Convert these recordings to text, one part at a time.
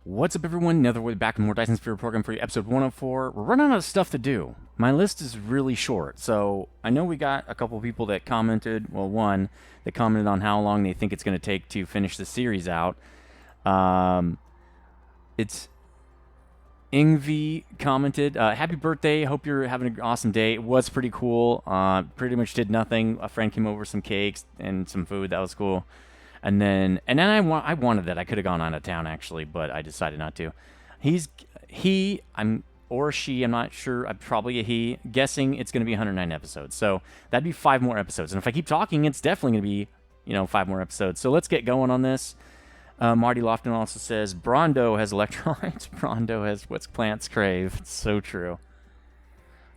What's up, everyone? Another way back with more Dyson Sphere Program for you, episode 104. We're running out of stuff to do. My list is really short, so I know we got a couple people that commented, well, one that commented on how long they think it's going to take to finish the series out. It's Ingvi commented, happy birthday, hope you're having an awesome day. It was pretty cool. Pretty much did nothing. A friend came over, some cakes and some food. That was cool. And then I wanted that. I could have gone out of town actually, but I decided not to. Or she, I'm not sure. I'm probably a he. Guessing it's going to be 109 episodes. So that'd be 5 more episodes. And if I keep talking, it's definitely going to be, 5 more episodes. So let's get going on this. Marty Lofton also says Brondo has electrolytes. Brondo has what plants crave. It's so true.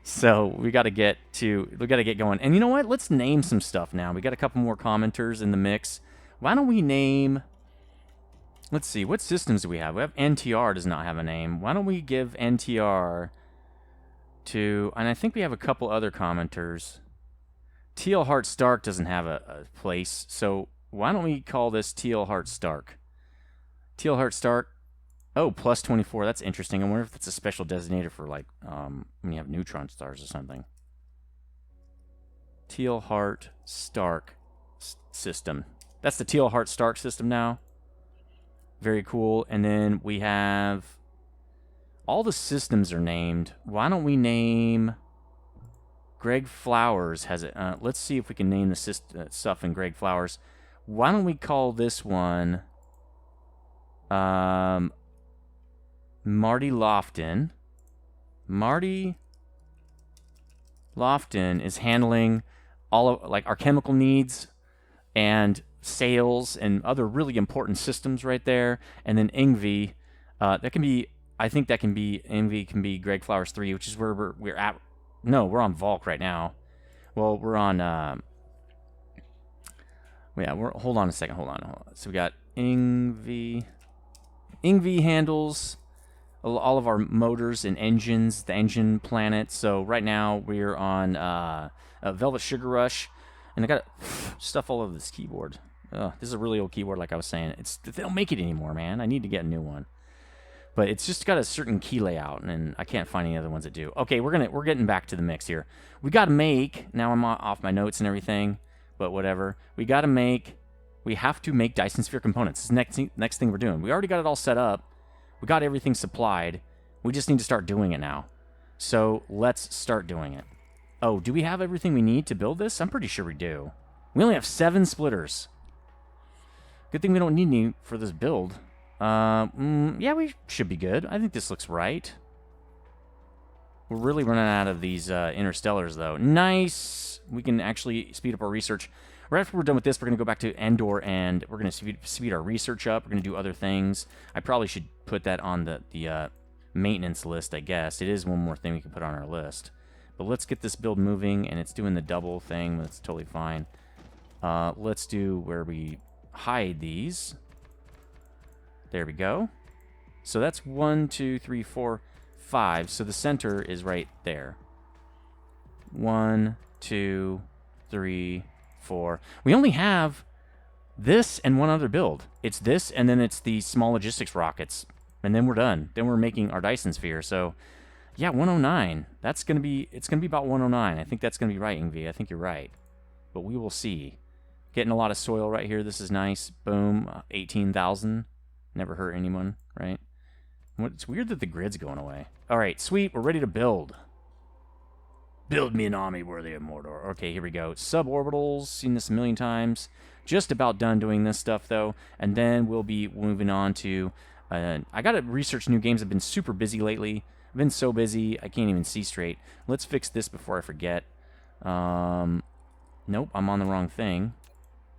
So we got to get going. And you know what? Let's name some stuff now. We got a couple more commenters in the mix. Why don't we name... Let's see, what systems do we have? We have NTR does not have a name. Why don't we give NTR to... And I think we have a couple other commenters. Teal Heart Stark doesn't have a place, so why don't we call this Teal Heart Stark? Teal Heart Stark. Oh, plus 24. That's interesting. I wonder if it's a special designator for, like, when you have neutron stars or something. Teal Heart Stark system. That's the Teal Heart Stark system now. Very cool. And then we have... all the systems are named. Why don't we name... Greg Flowers has it. Let's see if we can name the stuff in Greg Flowers. Why don't we call this one... Marty Lofton. Marty Lofton is handling all of, like, our chemical needs and sales and other really important systems right there. And then Ingvi, that can be, I think that can be, Ingvi can be Greg Flowers 3, which is where we're at. No, we're on Volk right now. Well, we're on, hold on a second, hold on. So we got Ingvi. Ingvi handles all of our motors and engines, the engine planet. So right now we're on Velvet Sugar Rush. And I got stuff all over this keyboard. This is a really old keyboard, like I was saying. They don't make it anymore, man. I need to get a new one. But it's just got a certain key layout, and I can't find any other ones that do. Okay, we're getting back to the mix here. We got to make. Now I'm off my notes and everything, but whatever. We have to make Dyson Sphere components. This is the next thing we're doing. We already got it all set up. We got everything supplied. We just need to start doing it now. So let's start doing it. Oh, do we have everything we need to build this? I'm pretty sure we do. We only have 7 splitters. Good thing we don't need any for this build. Yeah, we should be good. I think this looks right. We're really running out of these interstellars, though. Nice! We can actually speed up our research. Right after we're done with this, we're going to go back to Endor, and we're going to speed our research up. We're going to do other things. I probably should put that on the maintenance list, I guess. It is one more thing we can put on our list. But let's get this build moving, and it's doing the double thing. That's totally fine. Let's do where we hide these. There we go. So that's 1, 2, 3, 4, 5. So the center is right there. 1, 2, 3, 4. We only have this and one other build. It's this, and then it's the small logistics rockets. And then we're done. Then we're making our Dyson Sphere. So... yeah, 109. It's going to be about 109. I think that's going to be right, Ingvi. I think you're right. But we will see. Getting a lot of soil right here. This is nice. Boom. 18,000. Never hurt anyone, right? It's weird that the grid's going away. All right, sweet. We're ready to build. Build me an army worthy of Mordor. Okay, here we go. Suborbitals. Seen this a million times. Just about done doing this stuff, though. And then we'll be moving on to... I got to research new games. I've been super busy lately. I've been so busy, I can't even see straight. Let's fix this before I forget. Nope, I'm on the wrong thing.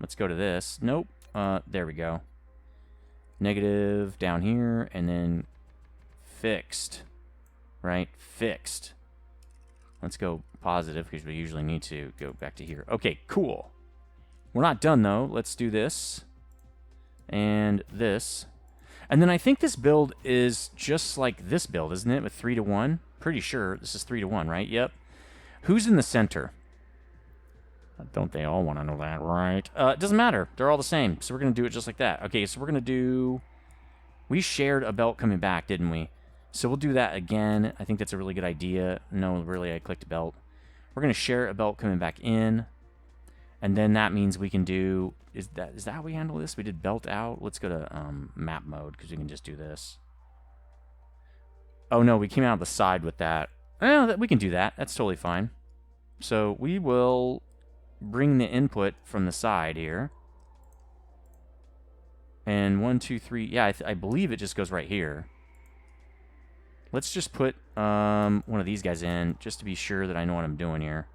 Let's go to this. Nope. There we go. Negative down here, and then fixed. Right? Fixed. Let's go positive, because we usually need to go back to here. Okay, cool. We're not done, though. Let's do this. And this. And then I think this build is just like this build, isn't it? With 3 to 1. Pretty sure this is 3 to 1, right? Yep. Who's in the center? Don't they all want to know that, right? It doesn't matter. They're all the same. So we're going to do it just like that. Okay, so we're going to do We shared a belt coming back, didn't we? So we'll do that again. I think that's a really good idea. No, really, I clicked a belt. We're going to share a belt coming back in. And then that means we can do... Is that how we handle this? We did belt out. Let's go to map mode, because we can just do this. Oh, no, we came out the side with that. Well, we can do that. That's totally fine. So we will bring the input from the side here. And 1, 2, 3... Yeah, I believe it just goes right here. Let's just put one of these guys in, just to be sure that I know what I'm doing here.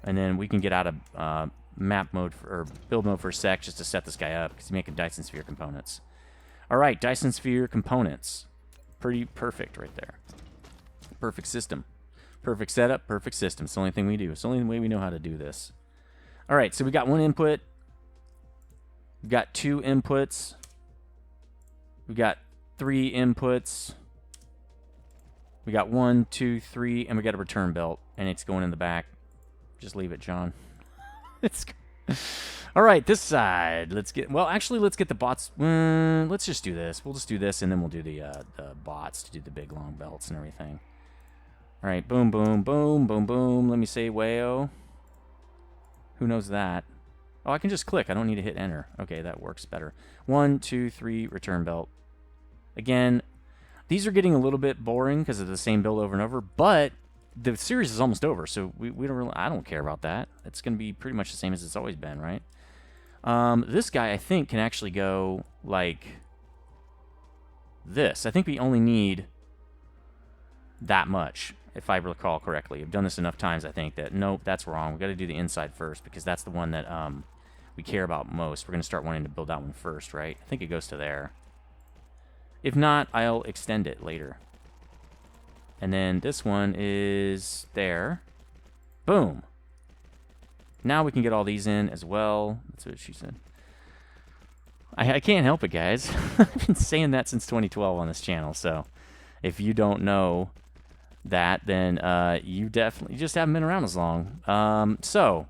And then we can get out of map mode or build mode for a sec just to set this guy up, because he's making Dyson Sphere components. All right, Dyson Sphere components. Pretty perfect right there. Perfect system. Perfect setup, perfect system. It's the only thing we do. It's the only way we know how to do this. All right, so we got one input. We've got 2 inputs. We've got 3 inputs. We got 1, 2, 3, and we got a return belt, and it's going in the back. Just leave it, John. All right, this side. Let's get... Well, actually, let's get the bots. Let's just do this. We'll just do this, and then we'll do the bots to do the big, long belts and everything. All right, boom, boom, boom, boom, boom. Let me say wayo. Who knows that? Oh, I can just click. I don't need to hit enter. Okay, that works better. 1, 2, 3, return belt. Again, these are getting a little bit boring because of the same build over and over, but the series is almost over, so we don't really... I don't care about that. It's going to be pretty much the same as it's always been, right? This guy, I think, can actually go like this. I think we only need that much, if I recall correctly. I've done this enough times, I think, that nope, that's wrong. We've got to do the inside first, because that's the one that we care about most. We're going to start wanting to build that one first, right? I think it goes to there. If not, I'll extend it later. And then this one is there. Boom. Now we can get all these in as well. That's what she said. I can't help it, guys. I've been saying that since 2012 on this channel, so if you don't know that, then you definitely just haven't been around as long. So,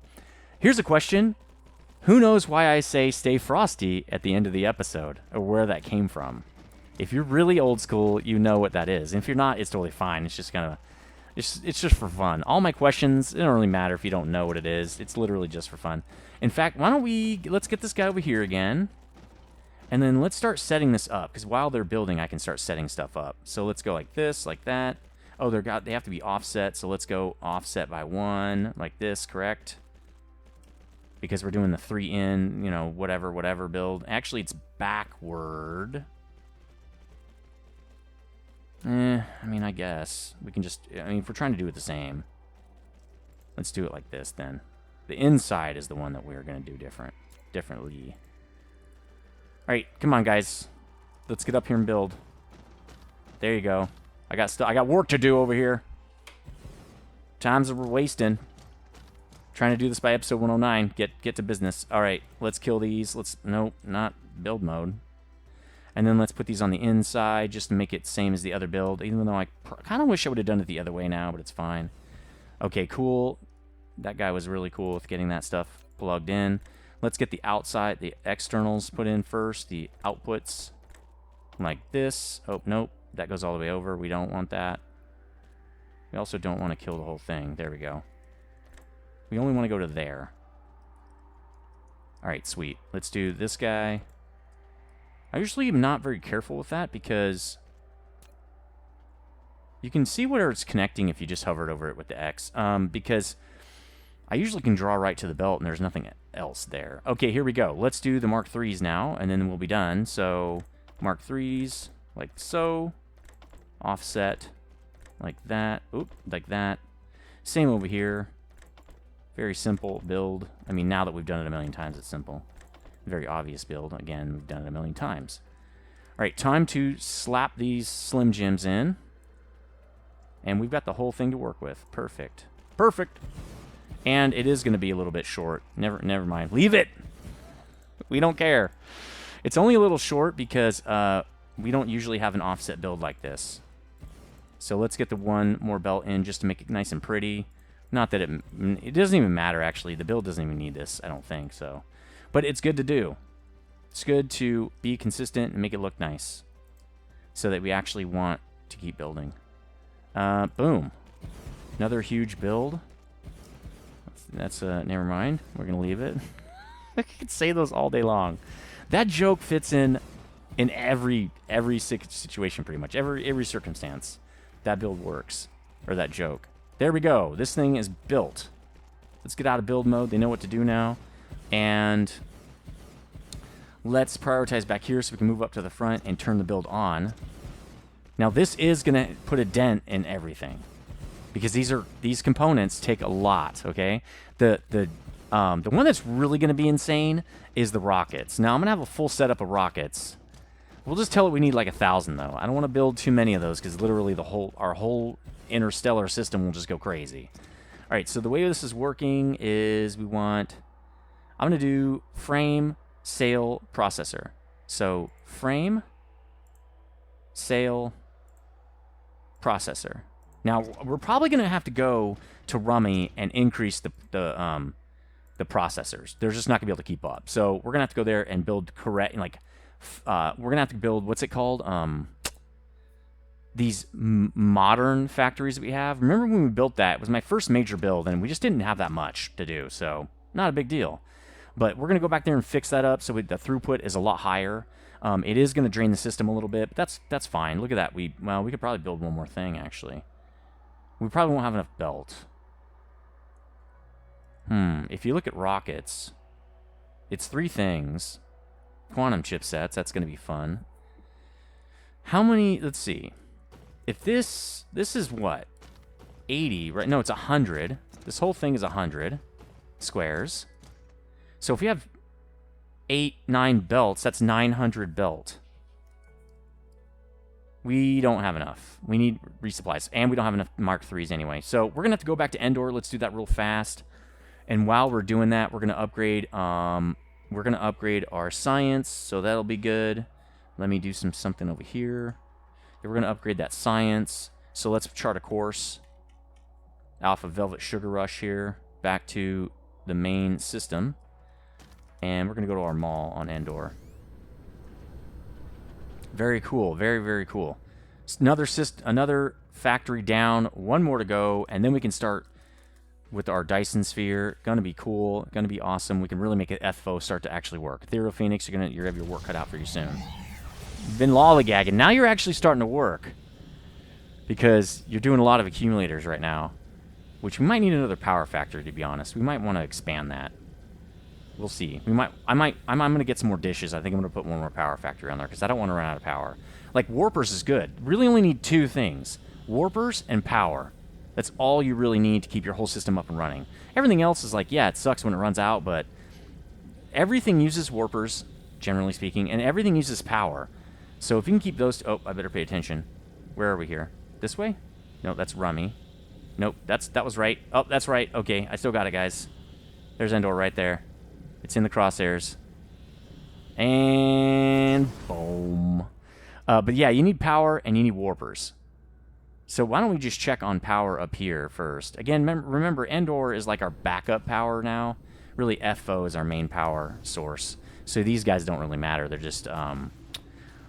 here's a question. Who knows why I say stay frosty at the end of the episode, or where that came from? If you're really old school, you know what that is. And if you're not, it's totally fine. It's just kind of, it's just for fun. All my questions, it don't really matter if you don't know what it is. It's literally just for fun. In fact, why don't let's get this guy over here again. And then let's start setting this up, because while they're building, I can start setting stuff up. So let's go like this, like that. Oh, they have to be offset, so let's go offset by 1, like this, correct? Because we're doing the 3 in, you know, whatever build. Actually, it's backward. I mean, I guess. We can just... I mean, if we're trying to do it the same, let's do it like this, then. The inside is the one that we're going to do differently. Alright, come on, guys. Let's get up here and build. There you go. I got work to do over here. Times that we're wasting. Trying to do this by episode 109. Get to business. Alright, let's kill these. Nope, not build mode. And then let's put these on the inside just to make it same as the other build, even though I kind of wish I would have done it the other way now, but it's fine. Okay, cool. That guy was really cool with getting that stuff plugged in. Let's get the outside, the externals put in first, the outputs like this. Oh, nope, that goes all the way over. We don't want that. We also don't want to kill the whole thing. There we go. We only want to go to there. All right, sweet. Let's do this guy. I usually am not very careful with that because you can see where it's connecting if you just hovered over it with the X. Because I usually can draw right to the belt and there's nothing else there. Okay, here we go. Let's do the Mark 3s now, and then we'll be done. So, Mark 3s, like so. Offset, like that. Oop, like that. Same over here. Very simple build. I mean, now that we've done it a million times, it's simple. Very obvious build. Again, we've done it a million times. All right, time to slap these Slim Jims in. And we've got the whole thing to work with. Perfect. Perfect. And it is going to be a little bit short. Never mind. Leave it. We don't care. It's only a little short because we don't usually have an offset build like this. So let's get the one more belt in just to make it nice and pretty. Not that it doesn't even matter, actually. The build doesn't even need this, I don't think, so. But it's good to do. It's good to be consistent and make it look nice so that we actually want to keep building. Boom. Another huge build. That's never mind. We're going to leave it. I could say those all day long. That joke fits in every situation pretty much. Every circumstance. That build works. Or that joke. There we go. This thing is built. Let's get out of build mode. They know what to do now. And let's prioritize back here so we can move up to the front and turn the build on. Now this is going to put a dent in everything. Because these components take a lot, okay? The one that's really going to be insane is the rockets. Now I'm going to have a full setup of rockets. We'll just tell it we need like 1,000 though. I don't want to build too many of those because literally our whole interstellar system will just go crazy. All right, so the way this is working is I'm going to do frame, sail, processor. So frame, sail, processor. Now, we're probably going to have to go to Rummy and increase the processors. They're just not going to be able to keep up. So we're going to have to go there and build we're going to have to build, what's it called? These modern factories that we have. Remember when we built that? It was my first major build, and we just didn't have that much to do. So not a big deal. But we're going to go back there and fix that up so the throughput is a lot higher. It is going to drain the system a little bit, but that's fine. Look at that. We could probably build one more thing, actually. We probably won't have enough belt. If you look at rockets, it's 3 things. Quantum chipsets, that's going to be fun. How many, let's see. If this is what? 80, right? No, it's 100. This whole thing is 100 squares. So if we have 8, 9 belts, that's 900 belt. We don't have enough. We need resupplies, and we don't have enough Mark IIIs anyway. So we're gonna have to go back to Endor. Let's do that real fast. And while we're doing that, we're gonna upgrade. We're gonna upgrade our science, so that'll be good. Let me do something over here. We're gonna upgrade that science. So let's chart a course. Alpha Velvet Sugar Rush here, back to the main system, and we're gonna go to our mall on Endor. Very cool. Very, very cool. Another factory down. One more to go, and then we can start with our Dyson Sphere. Gonna be cool. Gonna be awesome. We can really make it FFO start to actually work. Ethereal Phoenix, you're gonna have your work cut out for you soon. You've been lollygagging. Now you're actually starting to work because you're doing a lot of accumulators right now, which we might need another power factory, to be honest. We might want to expand that. We'll see. I'm gonna get some more dishes. I think I'm gonna put one more power factory on there because I don't want to run out of power. Like warpers is good. Really only need 2 things: warpers and power. That's all you really need to keep your whole system up and running. Everything else is like, yeah, it sucks when it runs out, but everything uses warpers, generally speaking, and everything uses power. So if you can keep those, oh, I better pay attention. Where are we here? This way? No, that's Rummy. Nope, that was right. Oh, that's right. Okay, I still got it, guys. There's Endor right there. It's in the crosshairs. And boom. But yeah, you need power and you need warpers. So why don't we just check on power up here first? Again, remember, Endor is like our backup power now. Really, FO is our main power source. So these guys don't really matter. They're just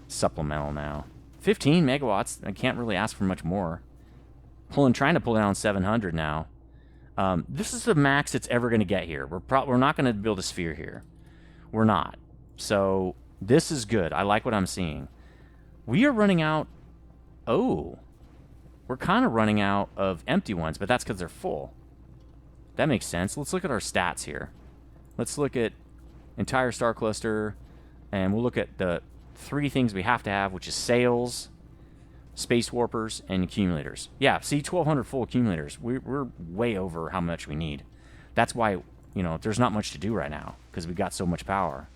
supplemental now. 15 megawatts. I can't really ask for much more. Trying to pull down 700 now. This is the max it's ever going to get here. We're not going to build a sphere here. We're not. So this is good. I like what I'm seeing. We are running out. Oh. We're kind of running out of empty ones, but that's because they're full. That makes sense. Let's look at our stats here. Let's look at entire star cluster, and we'll look at the 3 things we have to have, which is sails, space warpers, and accumulators. Yeah, see, 1,200 full accumulators. We're way over how much we need. That's why, there's not much to do right now, because we got so much power.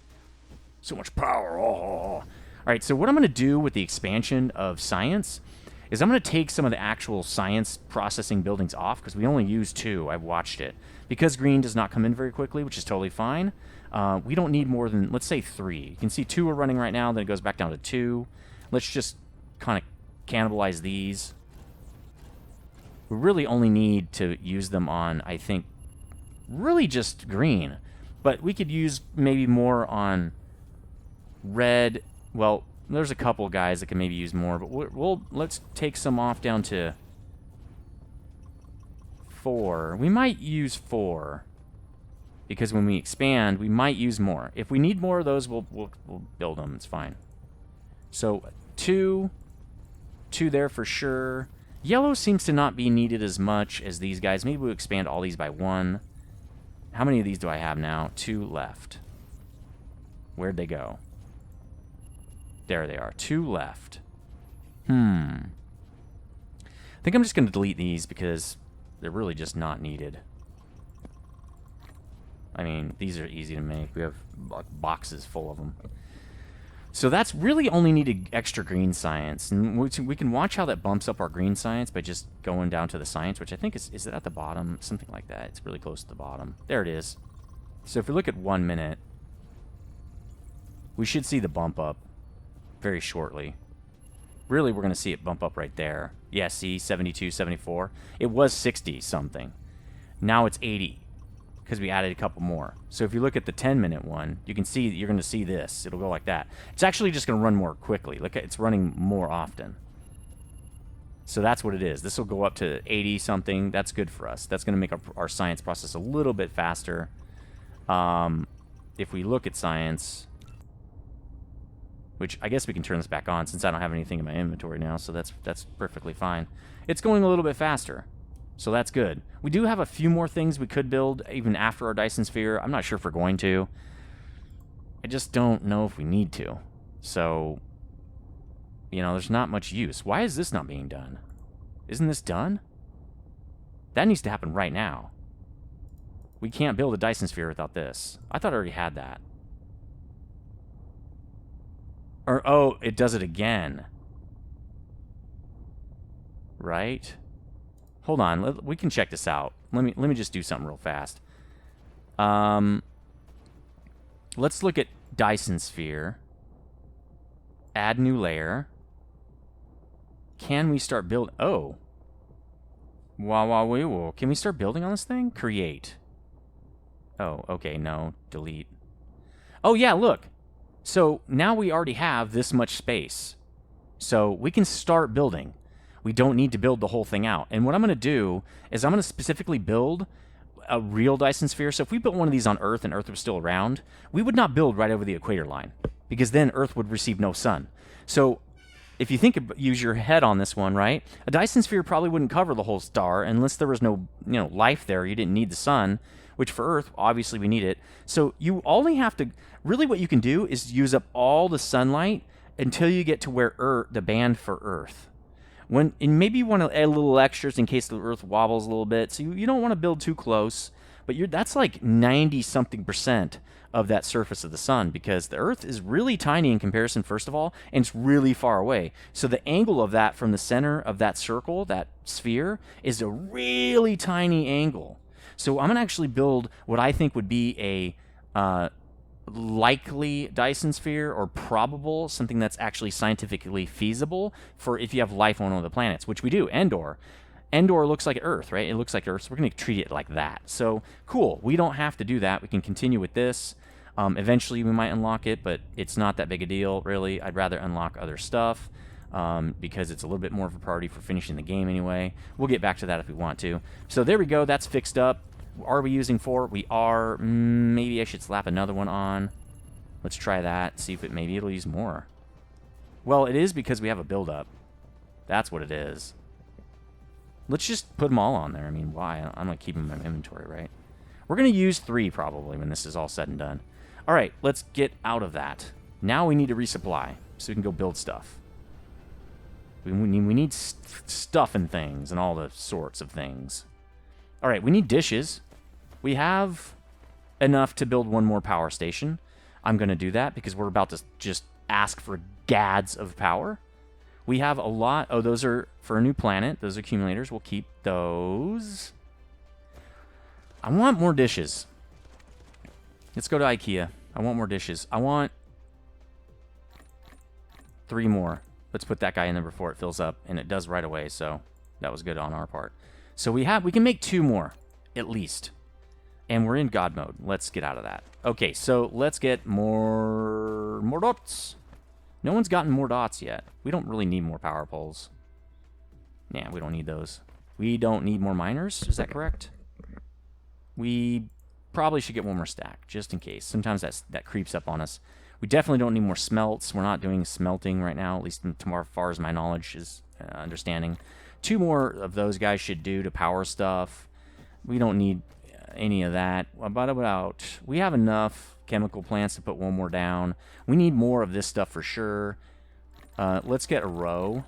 So much power. Oh. All right, so what I'm going to do with the expansion of science is I'm going to take some of the actual science processing buildings off, because we only use 2. I've watched it. Because green does not come in very quickly, which is totally fine, we don't need more than, let's say, 3. You can see 2 are running right now, then it goes back down to 2. Let's just kind of cannibalize these. We really only need to use them on, I think, really just green. But we could use maybe more on Red, well, there's a couple guys that can maybe use more, but let's take some off down to 4. We might use 4. Because when we expand, we might use more. If we need more of those, we'll build them. It's fine. So 2 there for sure. Yellow seems to not be needed as much as these guys. Maybe we'll expand all these by 1. How many of these do I have now? 2 left. Where'd they go? There they are. 2 left. I think I'm just going to delete these because they're really just not needed. I mean, these are easy to make. We have boxes full of them. So that's really only needed extra green science. And we can watch how that bumps up our green science by just going down to the science, which I think is it at the bottom? Something like that. It's really close to the bottom. There it is. So if we look at 1 minute, we should see the bump up very shortly. Really, we're going to see it bump up right there. Yeah, see, 72, 74. It was 60-something. Now it's 80. Because we added a couple more. So if you look at the 10-minute one, you can see you're going to see this. It'll go like that. It's actually just going to run more quickly. Look, it's running more often. So that's what it is. This will go up to 80-something. That's good for us. That's going to make our science process a little bit faster. If we look at science, which I guess we can turn this back on since I don't have anything in my inventory now, so that's perfectly fine. It's going a little bit faster. So that's good. We do have a few more things we could build even after our Dyson Sphere. I'm not sure if we're going to. I just don't know if we need to. So, you know, there's not much use. Why is this not being done? Isn't this done? That needs to happen right now. We can't build a Dyson Sphere without this. I thought I already had that. Or, oh, it does it again. Right? Hold on, we can check this out. Let me just do something real fast. Let's look at Dyson Sphere. Add new layer. Can we start building? Oh. Wow. Can we start building on this thing? Create. Oh, okay, no. Delete. Oh, yeah, look. So now we already have this much space. So we can start building. We don't need to build the whole thing out. And what I'm going to do is I'm going to specifically build a real Dyson Sphere. So if we built one of these on Earth and Earth was still around, we would not build right over the equator line because then Earth would receive no sun. So if you use your head on this one, right? A Dyson Sphere probably wouldn't cover the whole star unless there was no, life there. You didn't need the sun, which for Earth, obviously we need it. So you only have to, really what you can do is use up all the sunlight until you get to where the band for Earth. And maybe you want to add little extras in case the Earth wobbles a little bit. So you don't want to build too close, but that's like 90-something% of that surface of the sun because the Earth is really tiny in comparison, first of all, and it's really far away. So the angle of that from the center of that circle, that sphere, is a really tiny angle. So I'm going to actually build what I think would be a likely Dyson Sphere or probable, something that's actually scientifically feasible for if you have life on one of the planets, which we do. Endor looks like Earth, right? It looks like Earth, so we're going to treat it like that. So cool. We don't have to do that. We can continue with this. Eventually we might unlock it, but it's not that big a deal, really. I'd rather unlock other stuff because it's a little bit more of a priority for finishing the game anyway. We'll get back to that if we want to. So there we go. That's fixed up. Are we using 4? We are. Maybe I should slap another one on. Let's try that. See if maybe it'll use more. Well, it is because we have a build-up. That's what it is. Let's just put them all on there. I mean, why? I'm going to keep them in my inventory, right? We're going to use 3 probably when this is all said and done. All right, let's get out of that. Now we need to resupply so we can go build stuff. We need stuff and things and all the sorts of things. All right, we need dishes. We have enough to build one more power station. I'm going to do that because we're about to just ask for gads of power. We have a lot. Oh, those are for a new planet. Those accumulators. We'll keep those. I want more dishes. Let's go to IKEA. I want more dishes. I want 3 more. Let's put that guy in there before it fills up, and it does right away, so that was good on our part. So we can make 2 more, at least. And we're in God mode. Let's get out of that. Okay, so let's get more More dots. No one's gotten more dots yet. We don't really need more power poles. Yeah, we don't need those. We don't need more miners. Is that correct? We probably should get one more stack, just in case. Sometimes that creeps up on us. We definitely don't need more smelts. We're not doing smelting right now, at least as far as my knowledge is understanding. 2 more of those guys should do to power stuff. We don't need any of that. We have enough chemical plants to put 1 more down. We need more of this stuff for sure. Let's get a row.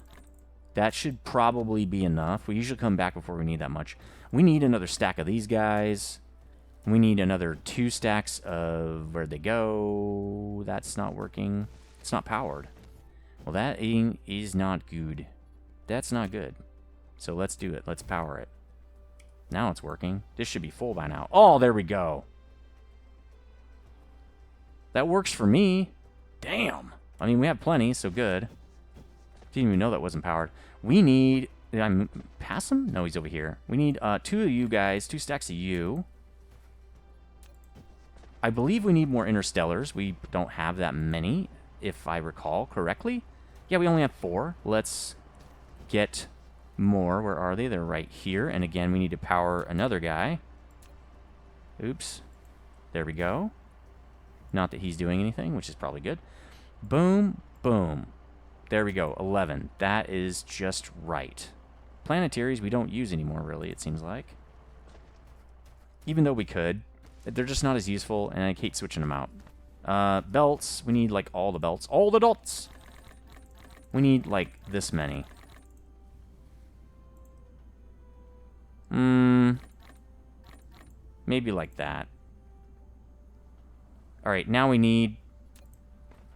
That should probably be enough. We usually come back before we need that much. We need another stack of these guys. We need another 2 stacks of... Where'd they go? That's not working. It's not powered. Well, that is not good. That's not good. So let's do it. Let's power it. Now it's working. This should be full by now. Oh, there we go. That works for me. Damn. I mean, we have plenty, so good. Didn't even know that wasn't powered. We need... Did I pass him? No, he's over here. We need 2 of you guys. 2 stacks of you. I believe we need more interstellars. We don't have that many, if I recall correctly. Yeah, we only have 4. Let's get more. Where are they? They're right here. And again, we need to power another guy. Oops. There we go. Not that he's doing anything, which is probably good. Boom, boom. There we go. 11. That is just right. Planetaries we don't use anymore, really, it seems like. Even though we could. They're just not as useful, and I hate switching them out. Belts. We need, like, all the belts. All the dots! We need, like, this many. Maybe like that. Alright, now we need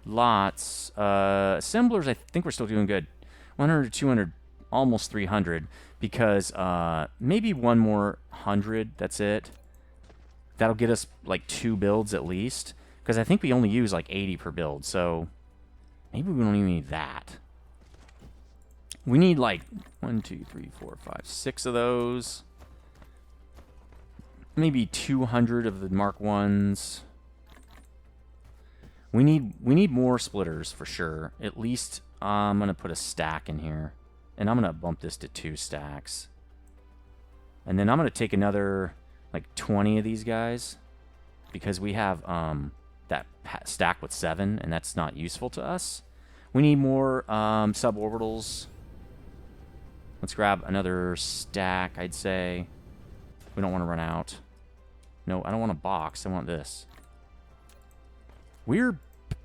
lots. Assemblers, I think we're still doing good. 100, 200, almost 300. Because maybe 1 more 100, that's it. That'll get us like 2 builds at least. Because I think we only use like 80 per build. So maybe we don't even need that. We need like 1, 2, 3, 4, 5, 6 of those. Maybe 200 of the Mark 1s. We need more splitters for sure. At least I'm going to put a stack in here. And I'm going to bump this to 2 stacks. And then I'm going to take another like 20 of these guys. Because we have that stack with 7 and that's not useful to us. We need more suborbitals. Let's grab another stack, I'd say. We don't want to run out. No, I don't want a box. I want this. We're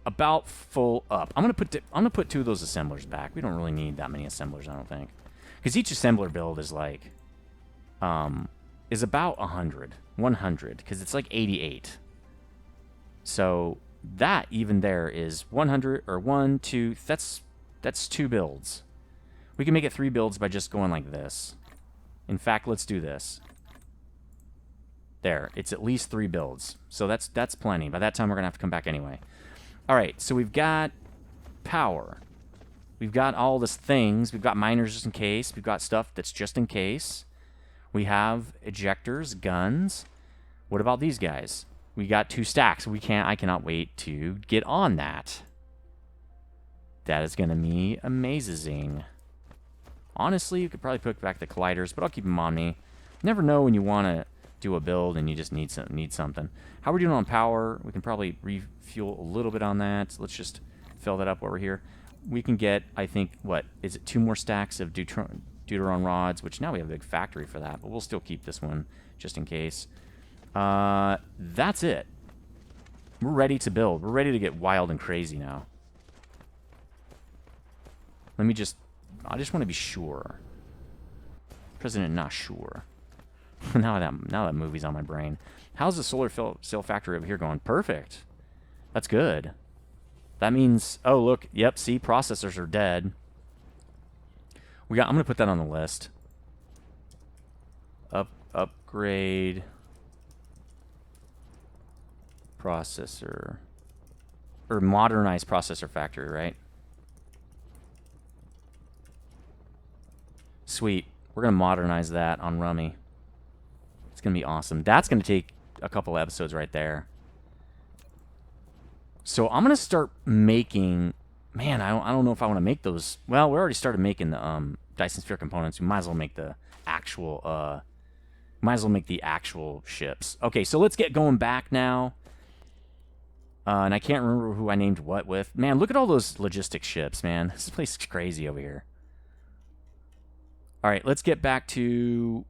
about full up. I'm gonna put 2 of those assemblers back. We don't really need that many assemblers, I don't think, because each assembler build is like is about 100, because it's like 88. So that even there is 100 or 1, 2. That's 2 builds. We can make it 3 builds by just going like this. In fact, let's do this. There, it's at least 3 builds. So that's plenty. By that time, we're going to have to come back anyway. All right, so we've got power. We've got all these things. We've got miners just in case. We've got stuff that's just in case. We have ejectors, guns. What about these guys? We got 2 stacks. I cannot wait to get on that. That is going to be amazing. Honestly, you could probably put back the colliders, but I'll keep them on me. Never know when you want to do a build and you just need something. How are we doing on power? We can probably refuel a little bit on that. So let's just fill that up while we're here. We can get, I think, what is it, 2 more stacks of Deuteron rods, which now we have a big factory for that, but we'll still keep this one just in case. That's it. We're ready to build. We're ready to get wild and crazy now. I just want to be sure. President not sure. now that movie's on my brain. How's the solar cell factory over here going? Perfect. That's good. That means, oh look, yep, see, processors are dead. I'm gonna put that on the list. Upgrade processor, or modernize processor factory, right? Sweet. We're going to modernize that on Rummy. It's going to be awesome. That's going to take a couple episodes right there. So I'm gonna start making. Man, I don't know if I want to make those. Well, we already started making the Dyson Sphere components. We might as well make the actual. Might as well make the actual ships. Okay, so let's get going back now. And I can't remember who I named what with. Man, look at all those logistics ships, man. This place is crazy over here. All right, let's get back to...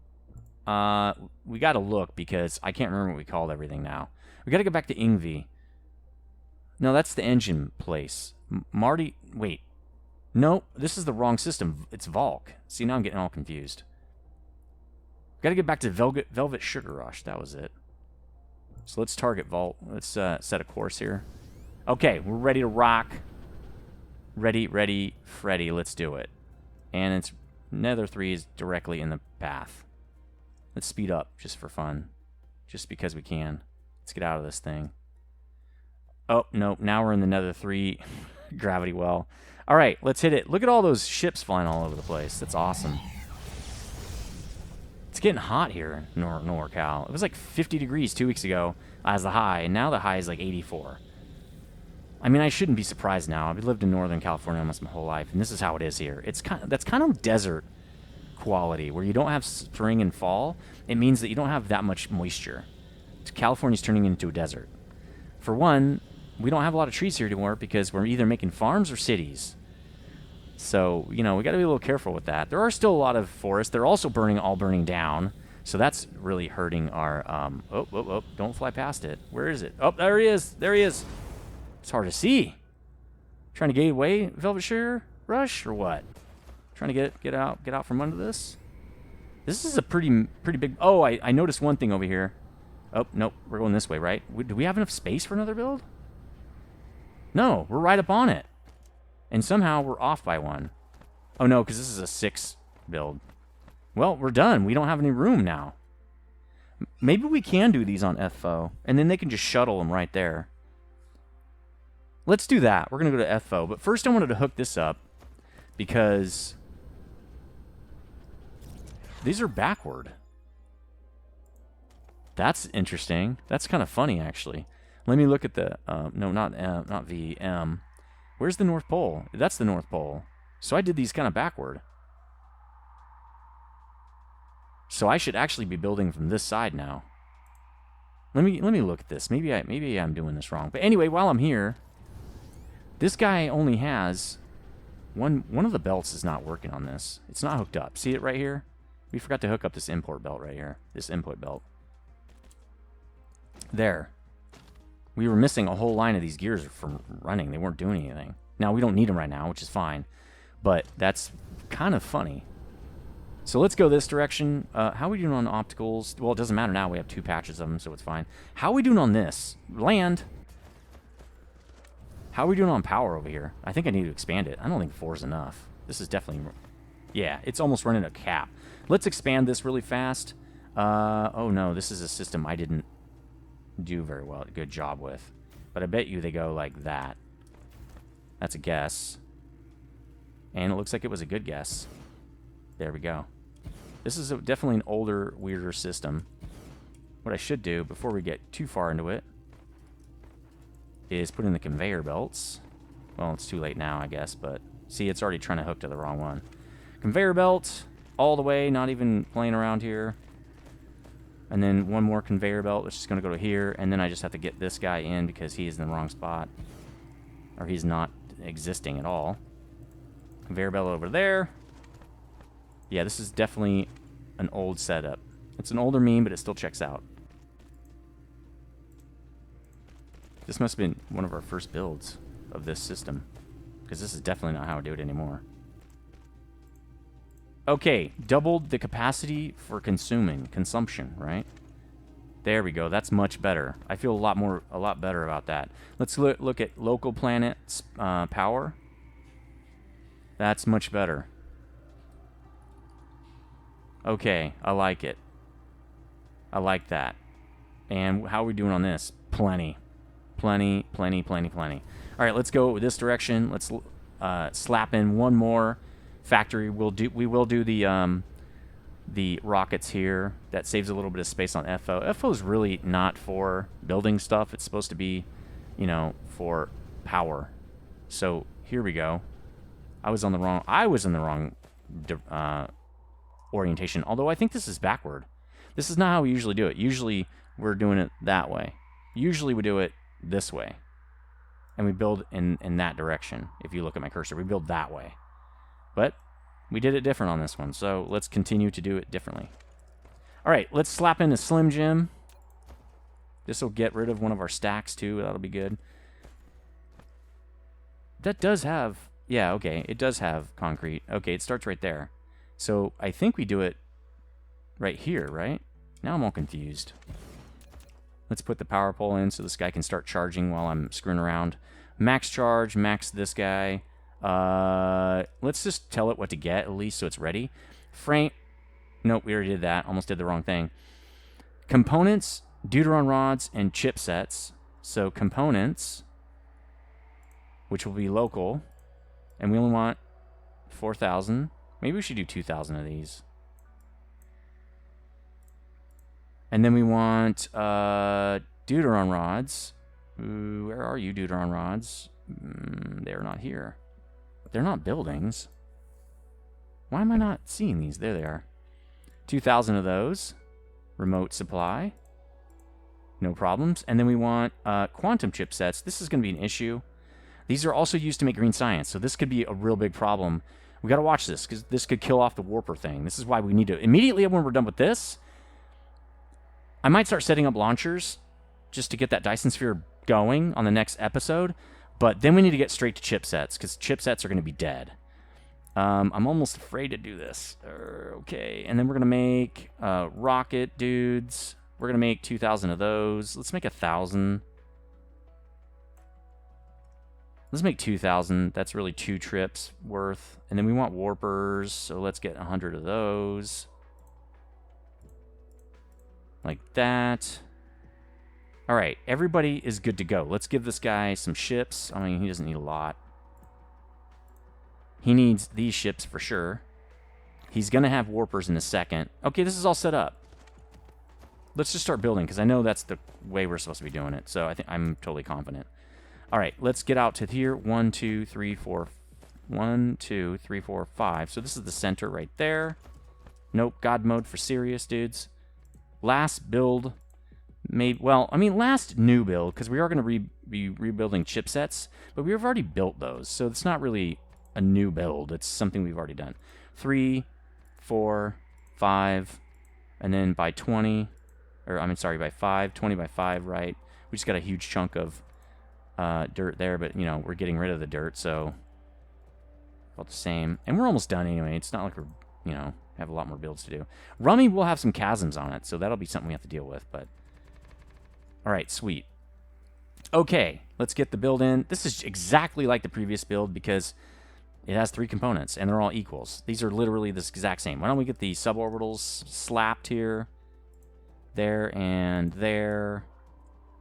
we got to look because I can't remember what we called everything now. We got to go back to Ingvi. No, that's the engine place. Marty... Wait. No, this is the wrong system. It's Volk. See, now I'm getting all confused. Got to get back to Velvet Sugar Rush. That was it. So let's target Vault. Let's set a course here. Okay, we're ready to rock. Ready, Freddy. Let's do it. And it's Nether 3 is directly in the path. Let's speed up just for fun. Just because we can. Let's get out of this thing. Oh, no. Now we're in the Nether 3 gravity well. All right, let's hit it. Look at all those ships flying all over the place. That's awesome. It's getting hot here in NorCal. It was like 50 degrees 2 weeks ago as the high, and now the high is like 84. I mean, I shouldn't be surprised now. I've lived in Northern California almost my whole life, and this is how it is here. That's kind of desert quality, where you don't have spring and fall. It means that you don't have that much moisture. California's turning into a desert. For one, we don't have a lot of trees here anymore because we're either making farms or cities. So, you know, we got to be a little careful with that. There are still a lot of forests. They're also burning down. So that's really hurting our... Oh, don't fly past it. Where is it? Oh, there he is. There he is. It's hard to see. Trying to get away, Velvet Sugar Rush, or what? Trying to get out from under this? This is a pretty big... Oh, I noticed one thing over here. Oh, nope. We're going this way, right? Do we have enough space for another build? No, we're right up on it. And somehow we're off by one. Oh, no, because this is a 6 build. Well, we're done. We don't have any room now. Maybe we can do these on FO, and then they can just shuttle them right there. Let's do that. We're going to go to FO. But first I wanted to hook this up because these are backward. That's interesting. That's kind of funny, actually. Let me look at the... no, not V, M. Where's the North Pole? That's the North Pole. So I did these kind of backward. So I should actually be building from this side now. Let me look at this. Maybe I'm doing this wrong. But anyway, while I'm here, this guy only has one of the belts is not working on this. It's not hooked up. See it right here? We forgot to hook up this import belt right here. This input belt. There. We were missing a whole line of these gears from running. They weren't doing anything. Now, we don't need them right now, which is fine. But that's kind of funny. So let's go this direction. How are we doing on opticals? Well, it doesn't matter now. We have 2 patches of them, so it's fine. How are we doing on this? Land. How are we doing on power over here? I think I need to expand it. I don't think 4 is enough. This is definitely... Yeah, it's almost running a cap. Let's expand this really fast. Oh, no. This is a system I didn't do very well, good job with. But I bet you they go like that. That's a guess. And it looks like it was a good guess. There we go. This is definitely an older, weirder system. What I should do before we get too far into it is put in the conveyor belts. Well, it's too late now, I guess, but see, it's already trying to hook to the wrong one. Conveyor belt all the way, not even playing around here. And then one more conveyor belt, which is going to go to here. And then I just have to get this guy in because he's in the wrong spot. Or he's not existing at all. Conveyor belt over there. Yeah, this is definitely an old setup. It's an older meme, but it still checks out. This must have been one of our first builds of this system. Because this is definitely not how I do it anymore. Okay, doubled the capacity for consumption, right? There we go. That's much better. I feel a lot better about that. Let's look at local planets power. That's much better. Okay, I like it. I like that. And how are we doing on this? Plenty. Plenty. All right, let's go this direction. Let's slap in one more factory. We will do the rockets here. That saves a little bit of space on FO. FO is really not for building stuff. It's supposed to be you know, for power. So here we go. I was in the wrong orientation. Although I think this is backward. This is not how we usually do it. Usually we're doing it that way. Usually we do it this way. And we build in that direction. If you look at my cursor, we build that way. But we did it different on this one. So let's continue to do it differently. All right, let's slap in a Slim Jim. This will get rid of one of our stacks too. That'll be good. That does have... Yeah, okay, it does have concrete. Okay, it starts right there. So I think we do it right here, right? Now I'm all confused. Let's put the power pole in so this guy can start charging while I'm screwing around. Max charge, max this guy. Let's just tell it what to get, at least, so it's ready. Frame... Nope, we already did that. Almost did the wrong thing. Components, Deuteron rods, and chipsets. So components, which will be local, and we only want 4,000. Maybe we should do 2,000 of these. And then we want Deuteron rods. Ooh, where are you, Deuteron rods? They're not here. They're not buildings. Why am I not seeing these? There they are. 2,000 of those. Remote supply. No problems. And then we want quantum chipsets. This is going to be an issue. These are also used to make green science, so this could be a real big problem. We got to watch this, because this could kill off the warper thing. This is why we need to... Immediately when we're done with this, I might start setting up launchers just to get that Dyson Sphere going on the next episode, but then we need to get straight to chipsets, because chipsets are going to be dead. I'm almost afraid to do this. Okay, and then we're going to make rocket dudes. We're going to make 2,000 of those. Let's make 1,000. Let's make 2,000. That's really 2 trips worth. And then we want warpers, so let's get 100 of those. Like that. All right, everybody is good to go. Let's give this guy some ships. I mean, he doesn't need a lot. He needs these ships for sure. He's going to have warpers in a second. Okay, this is all set up. Let's just start building, because I know that's the way we're supposed to be doing it. So I think I'm totally confident. All right, let's get out to here. 1, 2, 3, 4. 1, 2, 3, 4, 5. So this is the center right there. Nope, God mode for serious, dudes. Last build, maybe. Well, I mean, last new build, because we are going to be rebuilding chipsets, but we've already built those, so it's not really a new build. It's something we've already done. 3, 4, 5, and then by 20, or I mean, sorry, by 5, 20 by 5, right? We just got a huge chunk of dirt there, but you know, we're getting rid of the dirt, so about the same. And we're almost done anyway. It's not like we're, you know, have a lot more builds to do. Rummy will have some chasms on it, so that'll be something we have to deal with, but all right, sweet. Okay, let's get the build in. This is exactly like the previous build because it has 3 components and they're all equals. These are literally this exact same. Why don't we get the suborbitals slapped here, there, and there.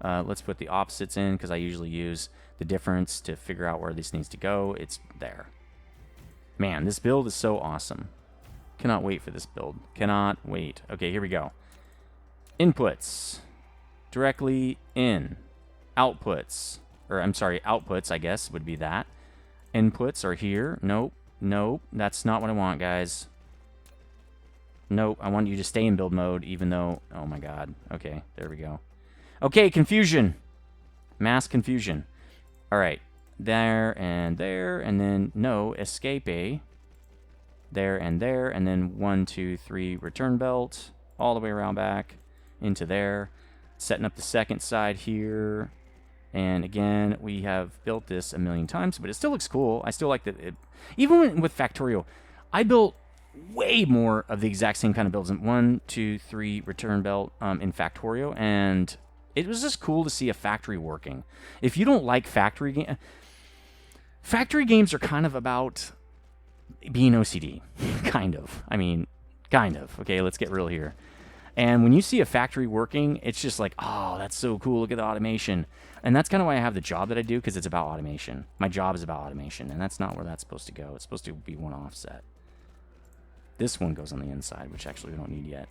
Let's put the opposites in because I usually use the difference to figure out where this needs to go. It's there. Man, this build is so awesome. Cannot wait for this build. Cannot wait. Okay, here we go. Inputs. Directly in. Outputs. Or, I'm sorry, outputs, I guess, would be that. Inputs are here. Nope. Nope. That's not what I want, guys. Nope. I want you to stay in build mode, even though... Oh, my God. Okay, there we go. Okay, confusion. Mass confusion. All right. There, and then no, escape A. There, and then 1, 2, 3, return belt. All the way around back into there. Setting up the second side here. And again, we have built this a million times, but it still looks cool. I still like that. Even with Factorio, I built way more of the exact same kind of builds. 1, 2, 3, return belt in Factorio, and it was just cool to see a factory working. If you don't like factory games are kind of about being OCD. Kind of. I mean, kind of. Okay, let's get real here. And when you see a factory working, it's just like, oh, that's so cool. Look at the automation. And that's kind of why I have the job that I do, because it's about automation. My job is about automation, and that's not where that's supposed to go. It's supposed to be one offset. This one goes on the inside, which actually we don't need yet.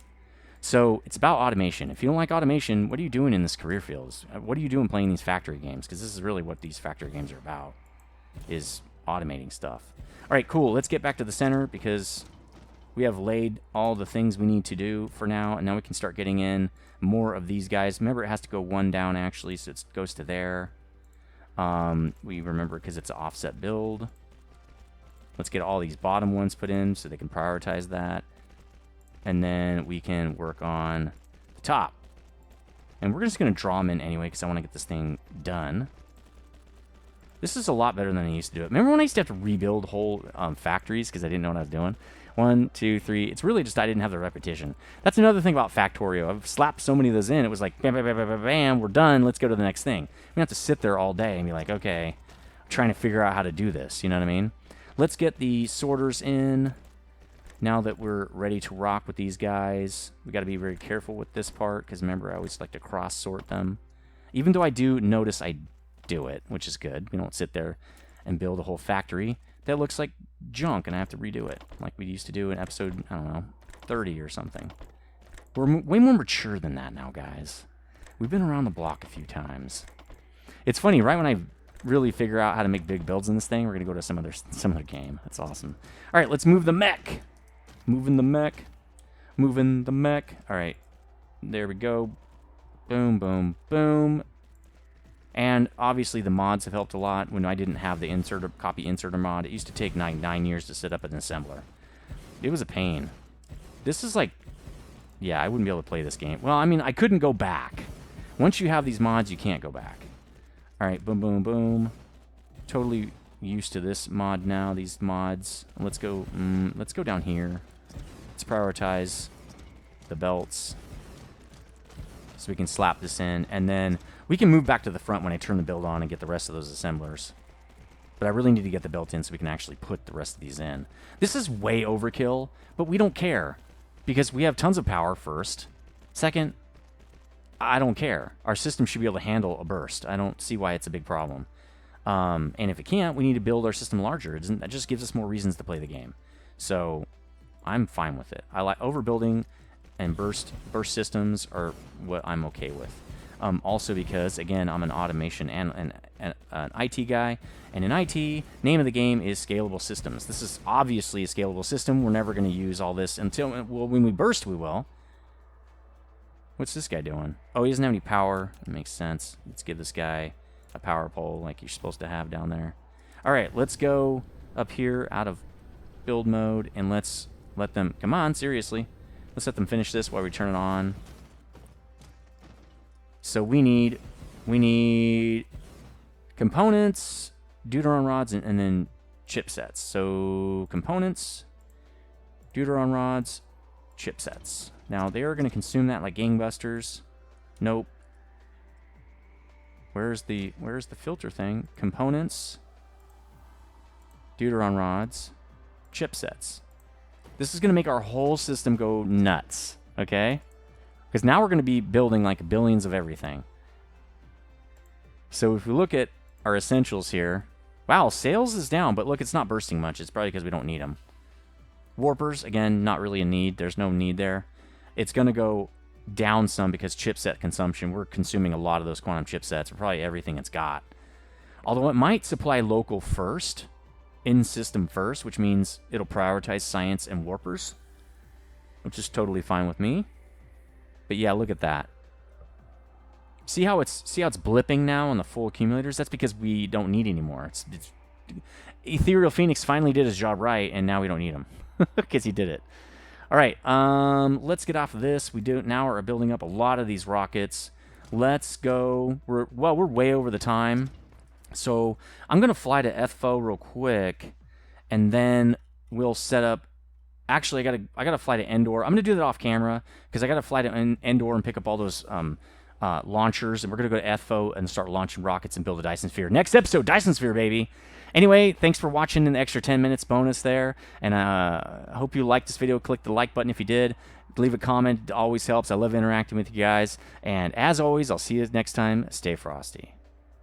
So it's about automation. If you don't like automation, what are you doing in this career field? What are you doing playing these factory games? Because this is really what these factory games are about, is automating stuff. All right, cool. Let's get back to the center because we have laid all the things we need to do for now, and now we can start getting in more of these guys. Remember, it has to go one down, actually, so it goes to there. We remember because it's an offset build. Let's get all these bottom ones put in so they can prioritize that. And then we can work on the top. And we're just going to draw them in anyway because I want to get this thing done. This is a lot better than I used to do it. Remember when I used to have to rebuild whole factories because I didn't know what I was doing? 1, 2, 3. It's really just I didn't have the repetition. That's another thing about Factorio. I've slapped so many of those in. It was like, bam, bam, bam, bam, bam, bam, we're done. Let's go to the next thing. We have to sit there all day and be like, okay, I'm trying to figure out how to do this. You know what I mean? Let's get the sorters in. Now that we're ready to rock with these guys, we got to be very careful with this part because remember, I always like to cross-sort them. Even though I do notice I do it, which is good. We don't sit there and build a whole factory that looks like junk and I have to redo it like we used to do in episode, I don't know, 30 or something. We're way more mature than that now, guys. We've been around the block a few times. It's funny, right when I really figure out how to make big builds in this thing, we're going to go to some other game. That's awesome. All right, let's move the mech. Moving the mech. Moving the mech. All right, there we go. Boom, boom, boom. And obviously the mods have helped a lot. When I didn't have the copy inserter mod, it used to take 9 years to set up an assembler. It was a pain. This is like, yeah, I wouldn't be able to play this game. Well, I mean, I couldn't go back. Once you have these mods, you can't go back. All right, boom, boom, boom. Totally used to this mod now, these mods. Let's go down here. Let's prioritize the belts so we can slap this in, and then we can move back to the front when I turn the build on and get the rest of those assemblers. But I really need to get the belt in so we can actually put the rest of these in. This is way overkill, but we don't care because we have tons of power, first. Second, I don't care. Our system should be able to handle a burst. I don't see why it's a big problem. And if it can't, we need to build our system larger. That just gives us more reasons to play the game. So I'm fine with it. I like overbuilding, and burst systems are what I'm okay with. Also because, again, I'm an automation and an IT guy. And in IT, name of the game is scalable systems. This is obviously a scalable system. We're never going to use all this until, well, when we burst, we will. What's this guy doing? Oh, he doesn't have any power. That makes sense. Let's give this guy a power pole like you're supposed to have down there. All right, let's go up here out of build mode, and let's let them... Come on, seriously. Let's let them finish this while we turn it on. So we need components, Deuteron rods, and then chipsets. So components, Deuteron rods, chipsets. Now they are going to consume that like gangbusters. Nope. Where's the filter thing? Components, Deuteron rods, chipsets. This is going to make our whole system go nuts, okay? Because now we're going to be building like billions of everything. So if we look at our essentials here, wow, sales is down, but look, it's not bursting much. It's probably because we don't need them. Warpers, again, not really a need. There's no need there. It's going to go down some because chipset consumption. We're consuming a lot of those quantum chipsets, or probably everything it's got. Although it might supply local first, in-system first, which means it'll prioritize science and warpers, which is totally fine with me. But yeah, look at that. See how it's blipping now on the full accumulators? That's because we don't need anymore. It's Ethereal Phoenix finally did his job right, and now we don't need him because he did it. All right, let's get off of this. We now are building up a lot of these rockets. Let's go. We're way over the time, so I'm gonna fly to ETHFO real quick, and then we'll set up. Actually, I gotta fly to Endor. I'm gonna do that off camera because I gotta fly to Endor and pick up all those launchers, and we're gonna go to ETHFO and start launching rockets and build a Dyson Sphere. Next episode, Dyson Sphere, baby. Anyway, thanks for watching an extra 10 minutes bonus there, and I hope you liked this video. Click the like button if you did. Leave a comment. It always helps. I love interacting with you guys, and as always, I'll see you next time. Stay frosty.